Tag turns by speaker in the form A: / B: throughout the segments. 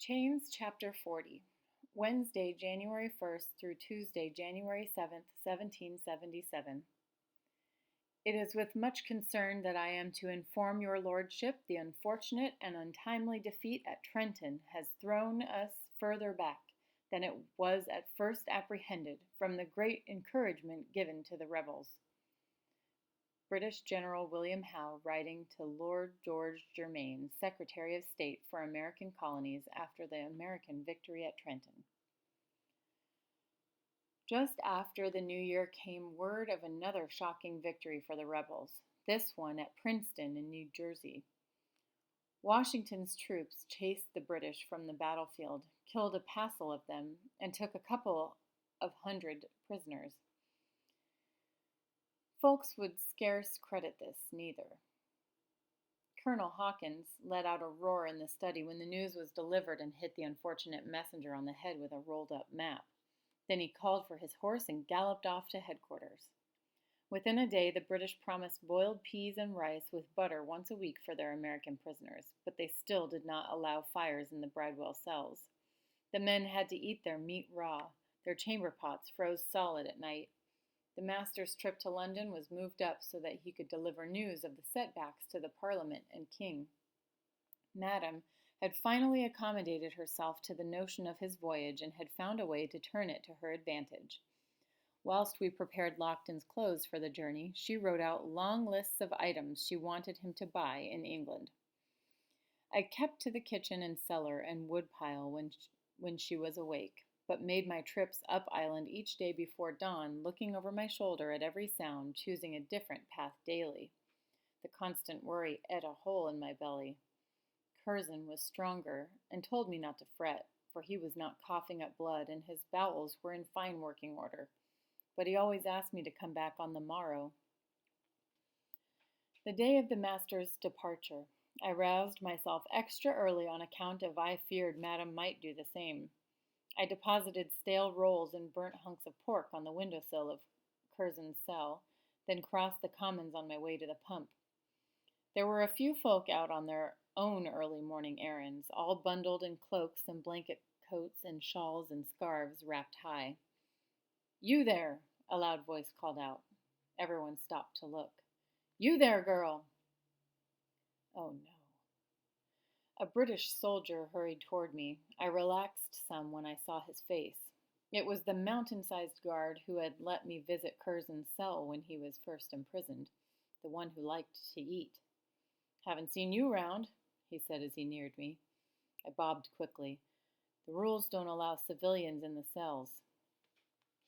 A: Chains, Chapter 40. Wednesday, January 1st through Tuesday, January 7th, 1777. It is with much concern that I am to inform your lordship the unfortunate and untimely defeat at Trenton has thrown us further back than it was at first apprehended from the great encouragement given to the rebels. British General William Howe, writing to Lord George Germain, Secretary of State for American Colonies after the American victory at Trenton. Just after the New Year came word of another shocking victory for the rebels, this one at Princeton in New Jersey. Washington's troops chased the British from the battlefield, killed a passel of them, and took a couple of hundred prisoners. Folks would scarce credit this, neither. Colonel Hawkins let out a roar in the study when the news was delivered and hit the unfortunate messenger on the head with a rolled-up map. Then he called for his horse and galloped off to headquarters. Within a day, the British promised boiled peas and rice with butter once a week for their American prisoners, but they still did not allow fires in the Bridewell cells. The men had to eat their meat raw. Their chamber pots froze solid at night. The master's trip to London was moved up so that he could deliver news of the setbacks to the Parliament and King. Madame had finally accommodated herself to the notion of his voyage and had found a way to turn it to her advantage. Whilst we prepared Lockton's clothes for the journey, she wrote out long lists of items she wanted him to buy in England. I kept to the kitchen and cellar and woodpile when she was awake, but made my trips up island each day before dawn, looking over my shoulder at every sound, choosing a different path daily. The constant worry ate a hole in my belly. Curzon was stronger and told me not to fret, for he was not coughing up blood and his bowels were in fine working order. But he always asked me to come back on the morrow. The day of the master's departure, I roused myself extra early on account of I feared Madame might do the same. I deposited stale rolls and burnt hunks of pork on the windowsill of Curzon's cell, then crossed the commons on my way to the pump. There were a few folk out on their own early morning errands, all bundled in cloaks and blanket coats and shawls and scarves wrapped high. "You there!" a loud voice called out. Everyone stopped to look. "You there, girl!" Oh no. A British soldier hurried toward me. I relaxed some when I saw his face. It was the mountain-sized guard who had let me visit Curzon's cell when he was first imprisoned, the one who liked to eat. "Haven't seen you round," he said as he neared me. I bobbed quickly. "The rules don't allow civilians in the cells."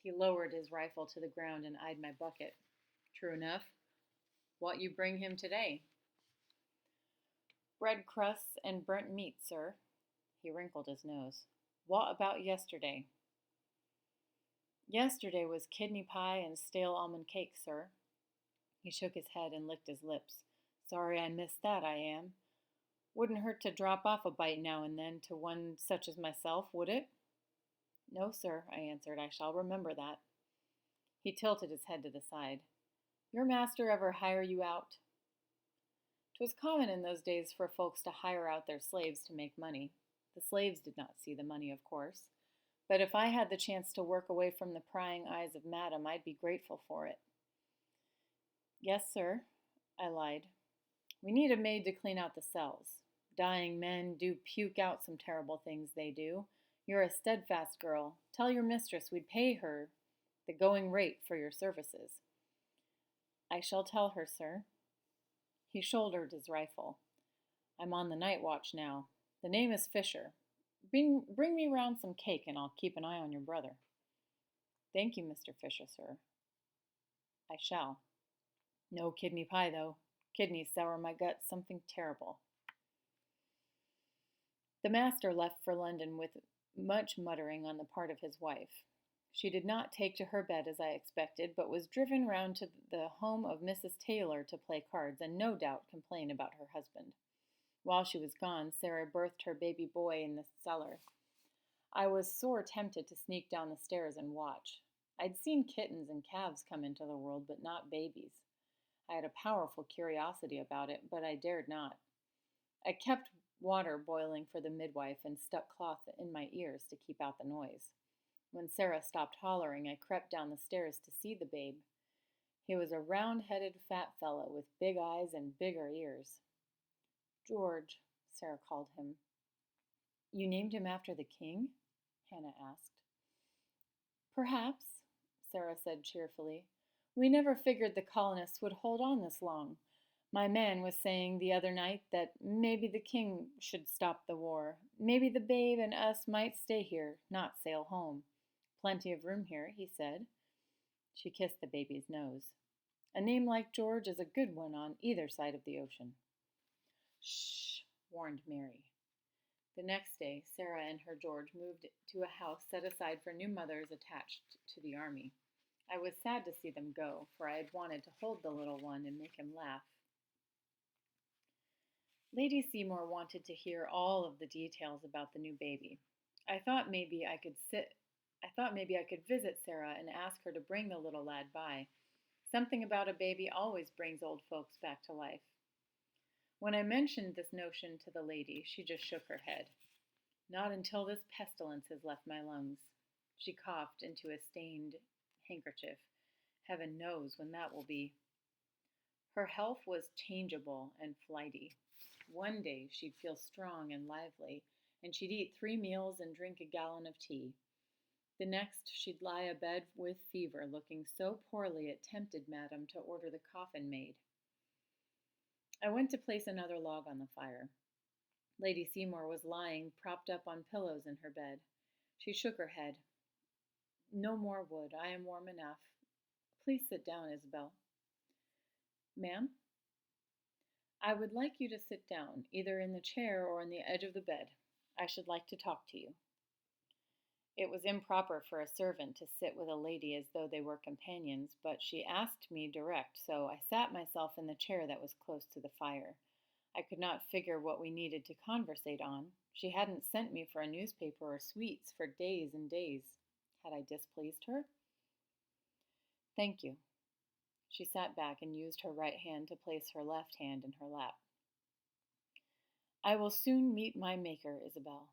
A: He lowered his rifle to the ground and eyed my bucket. "True enough. What you bring him today?" "Bread crusts and burnt meat, sir." He wrinkled his nose. "What about yesterday?" "Yesterday was kidney pie and stale almond cake, sir." He shook his head and licked his lips. "Sorry I missed that, I am. Wouldn't hurt to drop off a bite now and then to one such as myself, would it?" "No, sir," I answered. "I shall remember that." He tilted his head to the side. "Your master ever hire you out?" 'Twas common in those days for folks to hire out their slaves to make money. The slaves did not see the money, of course. But if I had the chance to work away from the prying eyes of Madame, I'd be grateful for it. "Yes, sir," I lied. "We need a maid to clean out the cells. Dying men do puke out some terrible things, they do. You're a steadfast girl. Tell your mistress we'd pay her the going rate for your services." "I shall tell her, sir." He shouldered his rifle. "I'm on the night watch now. The name is Fisher. Bring me round some cake and I'll keep an eye on your brother." "Thank you, Mr. Fisher, sir." "I shall. No kidney pie, though. Kidneys sour my guts something terrible." The master left for London with much muttering on the part of his wife. She did not take to her bed as I expected, but was driven round to the home of Mrs. Taylor to play cards and no doubt complain about her husband. While she was gone, Sarah birthed her baby boy in the cellar. I was sore tempted to sneak down the stairs and watch. I'd seen kittens and calves come into the world, but not babies. I had a powerful curiosity about it, but I dared not. I kept water boiling for the midwife and stuck cloth in my ears to keep out the noise. When Sarah stopped hollering, I crept down the stairs to see the babe. He was a round-headed fat fellow with big eyes and bigger ears. George, Sarah called him. You named him after the king? Hannah asked. Perhaps, Sarah said cheerfully. We never figured the colonists would hold on this long. My man was saying the other night that maybe the king should stop the war. Maybe the babe and us might stay here, not sail home. Plenty of room here, he said. She kissed the baby's nose. A name like George is a good one on either side of the ocean. Shh, warned Mary. The next day, Sarah and her George moved to a house set aside for new mothers attached to the army. I was sad to see them go, for I had wanted to hold the little one and make him laugh. Lady Seymour wanted to hear all of the details about the new baby. I thought maybe I could visit Sarah and ask her to bring the little lad by. Something about a baby always brings old folks back to life. When I mentioned this notion to the lady, she just shook her head. Not until this pestilence has left my lungs. She coughed into a stained handkerchief. Heaven knows when that will be. Her health was changeable and flighty. One day she'd feel strong and lively, and she'd eat 3 meals and drink a gallon of tea. The next she'd lie abed with fever, looking so poorly it tempted Madame to order the coffin made. I went to place another log on the fire. Lady Seymour was lying propped up on pillows in her bed. She shook her head. No more wood. I am warm enough. Please sit down, Isabel. Ma'am? I would like you to sit down, either in the chair or on the edge of the bed. I should like to talk to you. It was improper for a servant to sit with a lady as though they were companions, but she asked me direct, so I sat myself in the chair that was close to the fire. I could not figure what we needed to conversate on. She hadn't sent me for a newspaper or sweets for days and days. Had I displeased her? Thank you. She sat back and used her right hand to place her left hand in her lap. I will soon meet my Maker, Isabel.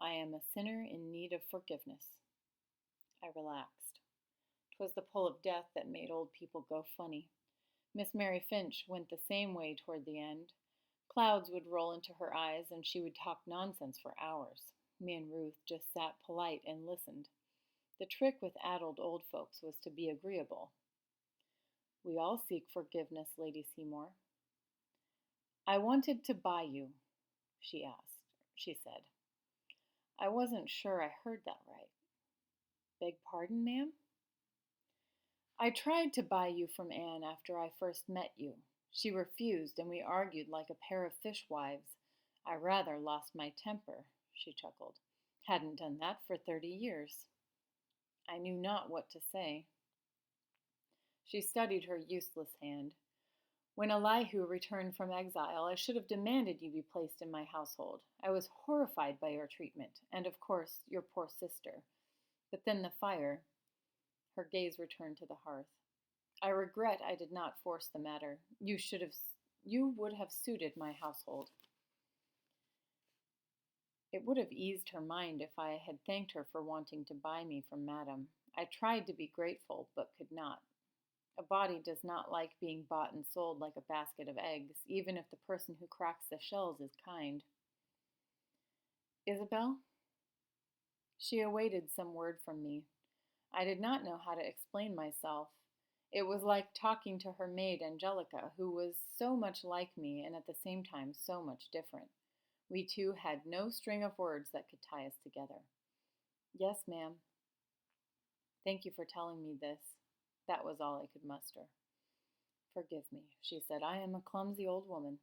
A: I am a sinner in need of forgiveness. I relaxed. 'Twas the pull of death that made old people go funny. Miss Mary Finch went the same way toward the end. Clouds would roll into her eyes, and she would talk nonsense for hours. Me and Ruth just sat polite and listened. The trick with addled old folks was to be agreeable. We all seek forgiveness, Lady Seymour. I wanted to buy you, she said. I wasn't sure I heard that right. Beg pardon, ma'am? I tried to buy you from Anne after I first met you. She refused, and we argued like a pair of fishwives. I rather lost my temper, she chuckled. Hadn't done that for 30 years. I knew not what to say. She studied her useless hand. When Elihu returned from exile, I should have demanded you be placed in my household. I was horrified by your treatment, and of course, your poor sister. But then the fire. Her gaze returned to the hearth. I regret I did not force the matter. You would have suited my household. It would have eased her mind if I had thanked her for wanting to buy me from Madame. I tried to be grateful, but could not. A body does not like being bought and sold like a basket of eggs, even if the person who cracks the shells is kind. Isabel? She awaited some word from me. I did not know how to explain myself. It was like talking to her maid Angelica, who was so much like me and at the same time so much different. We two had no string of words that could tie us together. Yes, ma'am. Thank you for telling me this. That was all I could muster. Forgive me, she said. I am a clumsy old woman.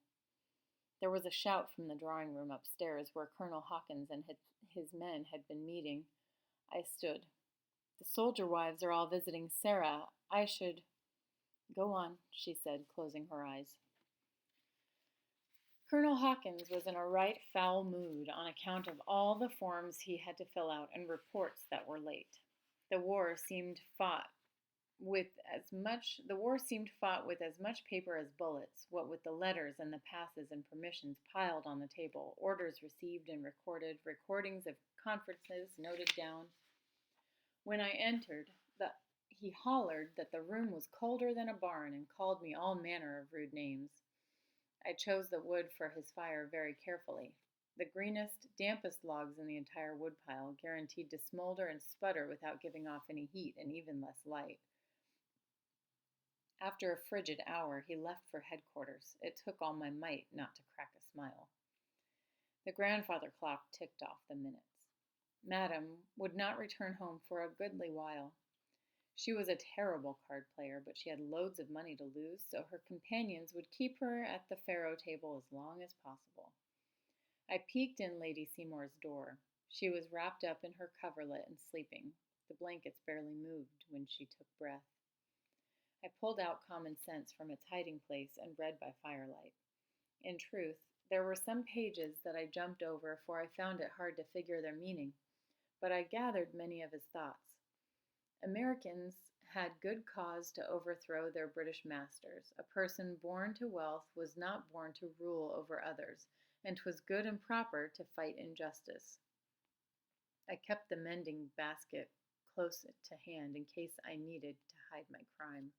A: There was a shout from the drawing room upstairs where Colonel Hawkins and his men had been meeting. I stood. The soldier wives are all visiting Sarah. I should... Go on, she said, closing her eyes. Colonel Hawkins was in a right foul mood on account of all the forms he had to fill out and reports that were late. The war seemed fought The war seemed fought with as much paper as bullets, what with the letters and the passes and permissions piled on the table, orders received and recorded, recordings of conferences noted down. When I entered, he hollered that the room was colder than a barn and called me all manner of rude names. I chose the wood for his fire very carefully. The greenest, dampest logs in the entire woodpile, guaranteed to smolder and sputter without giving off any heat and even less light. After a frigid hour, he left for headquarters. It took all my might not to crack a smile. The grandfather clock ticked off the minutes. Madame would not return home for a goodly while. She was a terrible card player, but she had loads of money to lose, so her companions would keep her at the faro table as long as possible. I peeked in Lady Seymour's door. She was wrapped up in her coverlet and sleeping. The blankets barely moved when she took breath. I pulled out Common Sense from its hiding place and read by firelight. In truth, there were some pages that I jumped over, for I found it hard to figure their meaning, but I gathered many of his thoughts. Americans had good cause to overthrow their British masters. A person born to wealth was not born to rule over others, and 'twas good and proper to fight injustice. I kept the mending basket close to hand in case I needed to hide my crime.